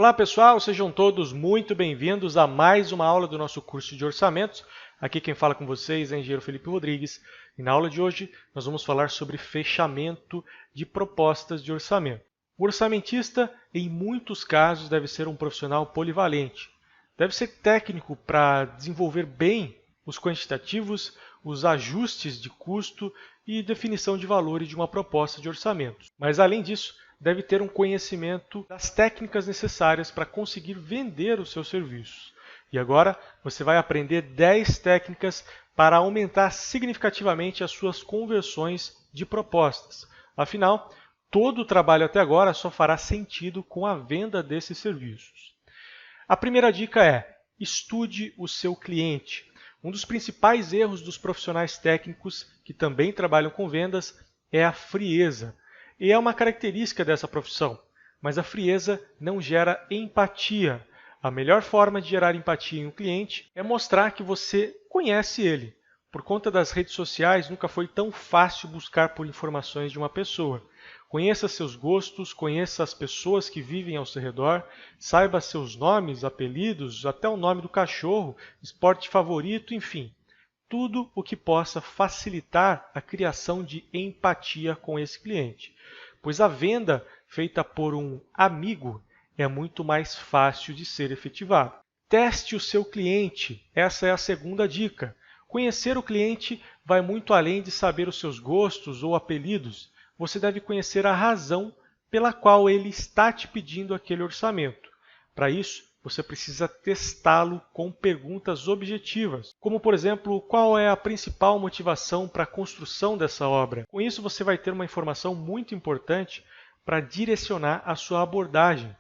Olá pessoal, sejam todos muito bem-vindos a mais uma aula do nosso curso de orçamentos. Aqui quem fala com vocês é o engenheiro Felipe Rodrigues e na aula de hoje nós vamos falar sobre fechamento de propostas de orçamento. O orçamentista, em muitos casos, deve ser um profissional polivalente. Deve ser técnico para desenvolver bem os quantitativos, os ajustes de custo e definição de valores de uma proposta de orçamento. Mas além disso, deve ter um conhecimento das técnicas necessárias para conseguir vender os seus serviços. E agora você vai aprender 10 técnicas para aumentar significativamente as suas conversões de propostas. Afinal, todo o trabalho até agora só fará sentido com a venda desses serviços. A primeira dica é: estude o seu cliente. Um dos principais erros dos profissionais técnicos que também trabalham com vendas é a frieza. E é uma característica dessa profissão, mas a frieza não gera empatia. A melhor forma de gerar empatia em um cliente é mostrar que você conhece ele. Por conta das redes sociais, nunca foi tão fácil buscar por informações de uma pessoa. Conheça seus gostos, conheça as pessoas que vivem ao seu redor, saiba seus nomes, apelidos, até o nome do cachorro, esporte favorito, enfim. Tudo o que possa facilitar a criação de empatia com esse cliente, pois a venda feita por um amigo é muito mais fácil de ser efetivada. Teste o seu cliente, essa é a segunda dica. Conhecer o cliente vai muito além de saber os seus gostos ou apelidos. Você deve conhecer a razão pela qual ele está te pedindo aquele orçamento. Para isso, você precisa testá-lo com perguntas objetivas, como por exemplo, qual é a principal motivação para a construção dessa obra? Com isso você vai ter uma informação muito importante para direcionar a sua abordagem,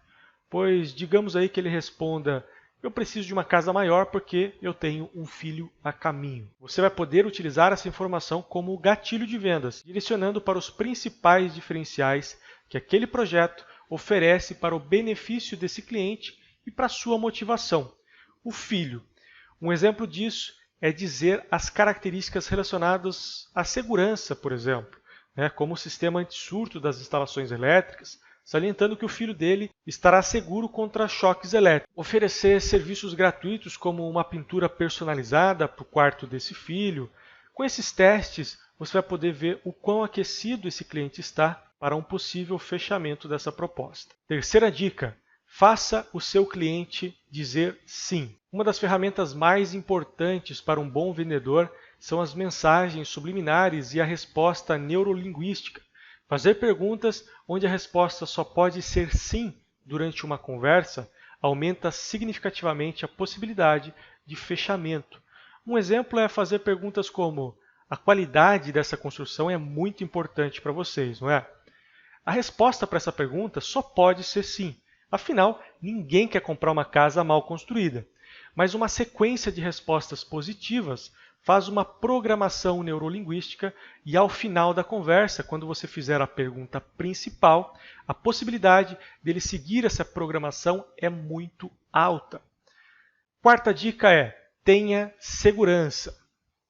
pois digamos aí que ele responda: eu preciso de uma casa maior porque eu tenho um filho a caminho. Você vai poder utilizar essa informação como gatilho de vendas, direcionando para os principais diferenciais que aquele projeto oferece para o benefício desse cliente e para sua motivação. O filho. Um exemplo disso é dizer as características relacionadas à segurança, por exemplo, como o sistema anti-surto das instalações elétricas, salientando que o filho dele estará seguro contra choques elétricos. Oferecer serviços gratuitos como uma pintura personalizada para o quarto desse filho. Com esses testes, você vai poder ver o quão aquecido esse cliente está para um possível fechamento dessa proposta. Terceira dica: faça o seu cliente dizer sim. Uma das ferramentas mais importantes para um bom vendedor são as mensagens subliminares e a resposta neurolinguística. Fazer perguntas onde a resposta só pode ser sim durante uma conversa aumenta significativamente a possibilidade de fechamento. Um exemplo é fazer perguntas como: a qualidade dessa construção é muito importante para vocês, não é? A resposta para essa pergunta só pode ser sim. Afinal, ninguém quer comprar uma casa mal construída. Mas uma sequência de respostas positivas faz uma programação neurolinguística e ao final da conversa, quando você fizer a pergunta principal, a possibilidade dele seguir essa programação é muito alta. Quarta dica é: tenha segurança.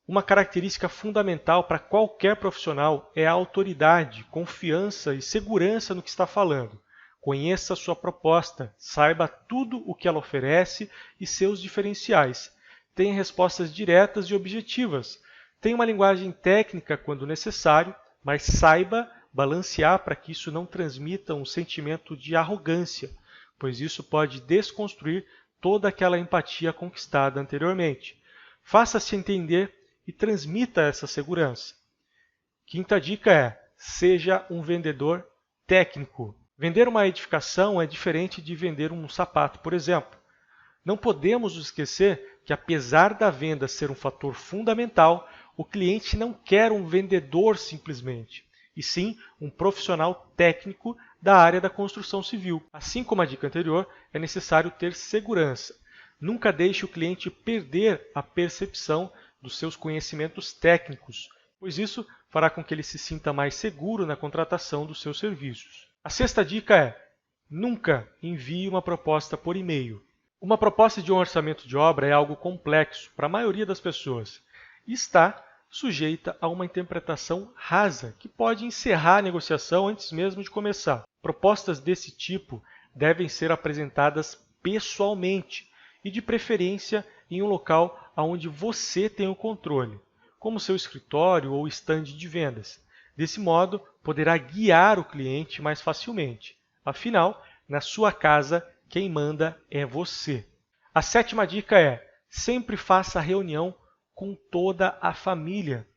Uma característica fundamental para qualquer profissional é a autoridade, confiança e segurança no que está falando. Conheça a sua proposta, saiba tudo o que ela oferece e seus diferenciais. Tenha respostas diretas e objetivas. Tenha uma linguagem técnica quando necessário, mas saiba balancear para que isso não transmita um sentimento de arrogância, pois isso pode desconstruir toda aquela empatia conquistada anteriormente. Faça-se entender e transmita essa segurança. Quinta dica é: seja um vendedor técnico. Vender uma edificação é diferente de vender um sapato, por exemplo. Não podemos nos esquecer que, apesar da venda ser um fator fundamental, o cliente não quer um vendedor simplesmente, e sim um profissional técnico da área da construção civil. Assim como a dica anterior, é necessário ter segurança. Nunca deixe o cliente perder a percepção dos seus conhecimentos técnicos, pois isso fará com que ele se sinta mais seguro na contratação dos seus serviços. A sexta dica é: nunca envie uma proposta por e-mail. Uma proposta de um orçamento de obra é algo complexo para a maioria das pessoas e está sujeita a uma interpretação rasa que pode encerrar a negociação antes mesmo de começar. Propostas desse tipo devem ser apresentadas pessoalmente e, de preferência, em um local onde você tem o controle, como seu escritório ou estande de vendas. Desse modo, poderá guiar o cliente mais facilmente. Afinal, na sua casa, quem manda é você. A sétima dica é: sempre faça reunião com toda a família.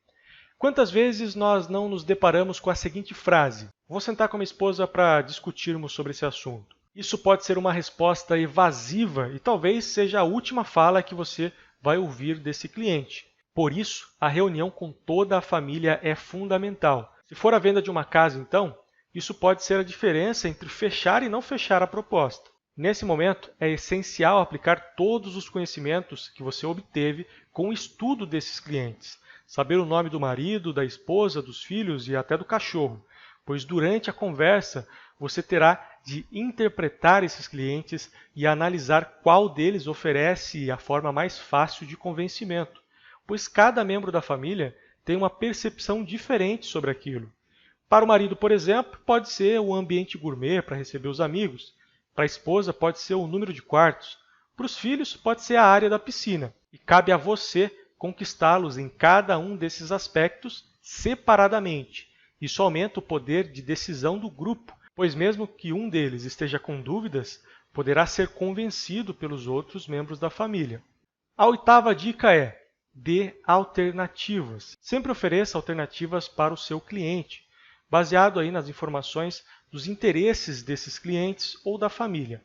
Quantas vezes nós não nos deparamos com a seguinte frase: vou sentar com minha esposa para discutirmos sobre esse assunto. Isso pode ser uma resposta evasiva e talvez seja a última fala que você vai ouvir desse cliente. Por isso, a reunião com toda a família é fundamental. Se for a venda de uma casa, então, isso pode ser a diferença entre fechar e não fechar a proposta. Nesse momento, é essencial aplicar todos os conhecimentos que você obteve com o estudo desses clientes. Saber o nome do marido, da esposa, dos filhos e até do cachorro, pois durante a conversa você terá de interpretar esses clientes e analisar qual deles oferece a forma mais fácil de convencimento, pois cada membro da família tem uma percepção diferente sobre aquilo. Para o marido, por exemplo, pode ser o ambiente gourmet para receber os amigos. Para a esposa, pode ser o número de quartos. Para os filhos, pode ser a área da piscina. E cabe a você conquistá-los em cada um desses aspectos separadamente. Isso aumenta o poder de decisão do grupo, pois mesmo que um deles esteja com dúvidas, poderá ser convencido pelos outros membros da família. A oitava dica é: dê alternativas. Sempre ofereça alternativas para o seu cliente, baseado aí nas informações dos interesses desses clientes ou da família.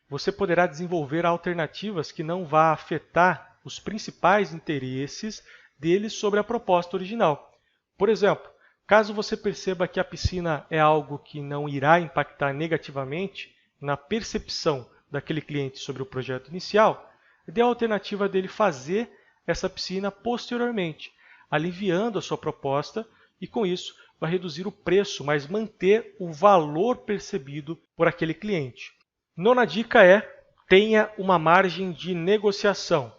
Você poderá desenvolver alternativas que não vá afetar os principais interesses deles sobre a proposta original. Por exemplo, caso você perceba que a piscina é algo que não irá impactar negativamente na percepção daquele cliente sobre o projeto inicial, dê a alternativa dele fazer essa piscina posteriormente, aliviando a sua proposta e, com isso, vai reduzir o preço, mas manter o valor percebido por aquele cliente. Nona dica é: tenha uma margem de negociação.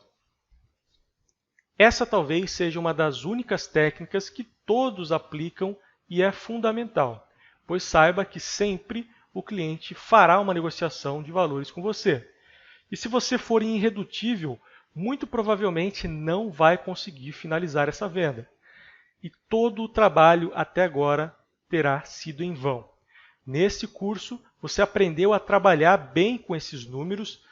Essa talvez seja uma das únicas técnicas que todos aplicam e é fundamental, pois saiba que sempre o cliente fará uma negociação de valores com você. E se você for irredutível, muito provavelmente não vai conseguir finalizar essa venda. E todo o trabalho até agora terá sido em vão. Neste curso, você aprendeu a trabalhar bem com esses números,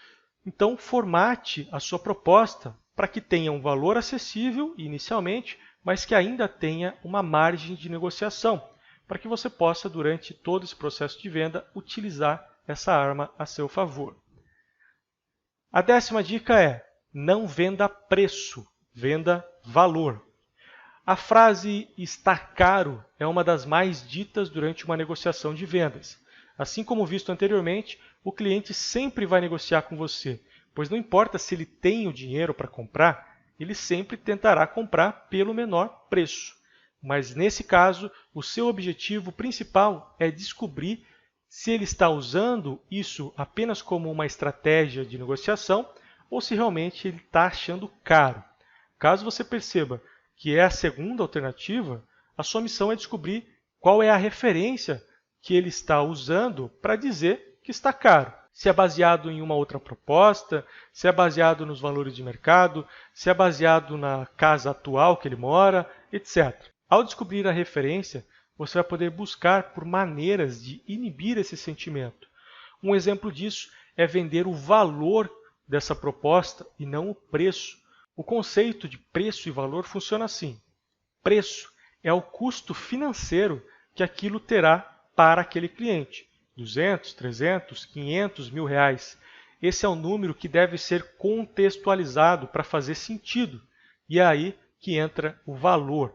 então formate a sua proposta para que tenha um valor acessível inicialmente, mas que ainda tenha uma margem de negociação, para que você possa, durante todo esse processo de venda, utilizar essa arma a seu favor. A décima dica é: não venda preço, venda valor. A frase "está caro" é uma das mais ditas durante uma negociação de vendas. Assim como visto anteriormente, o cliente sempre vai negociar com você, pois não importa se ele tem o dinheiro para comprar, ele sempre tentará comprar pelo menor preço. Mas nesse caso, o seu objetivo principal é descobrir se ele está usando isso apenas como uma estratégia de negociação ou se realmente ele está achando caro. Caso você perceba que é a segunda alternativa, a sua missão é descobrir qual é a referência que ele está usando para dizer que está caro. Se é baseado em uma outra proposta, se é baseado nos valores de mercado, se é baseado na casa atual que ele mora, etc. Ao descobrir a referência, você vai poder buscar por maneiras de inibir esse sentimento. Um exemplo disso é vender o valor dessa proposta e não o preço. O conceito de preço e valor funciona assim: preço é o custo financeiro que aquilo terá para aquele cliente. 200, 300, 500 mil reais. Esse é o número que deve ser contextualizado para fazer sentido. E é aí que entra o valor.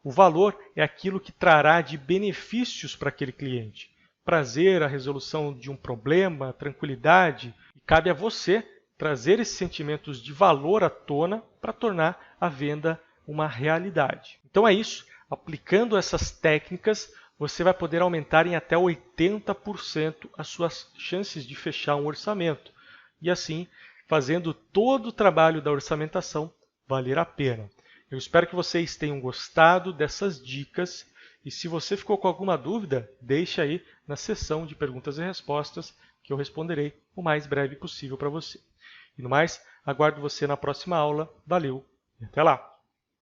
O valor é aquilo que trará de benefícios para aquele cliente. Prazer, a resolução de um problema, tranquilidade. E cabe a você trazer esses sentimentos de valor à tona para tornar a venda uma realidade. Então é isso. Aplicando essas técnicas, você vai poder aumentar em até 80% as suas chances de fechar um orçamento. E assim, fazendo todo o trabalho da orçamentação valer a pena. Eu espero que vocês tenham gostado dessas dicas E se você ficou com alguma dúvida, deixe aí na seção de perguntas e respostas que eu responderei o mais breve possível para você. E no mais, aguardo você na próxima aula. Valeu e até lá!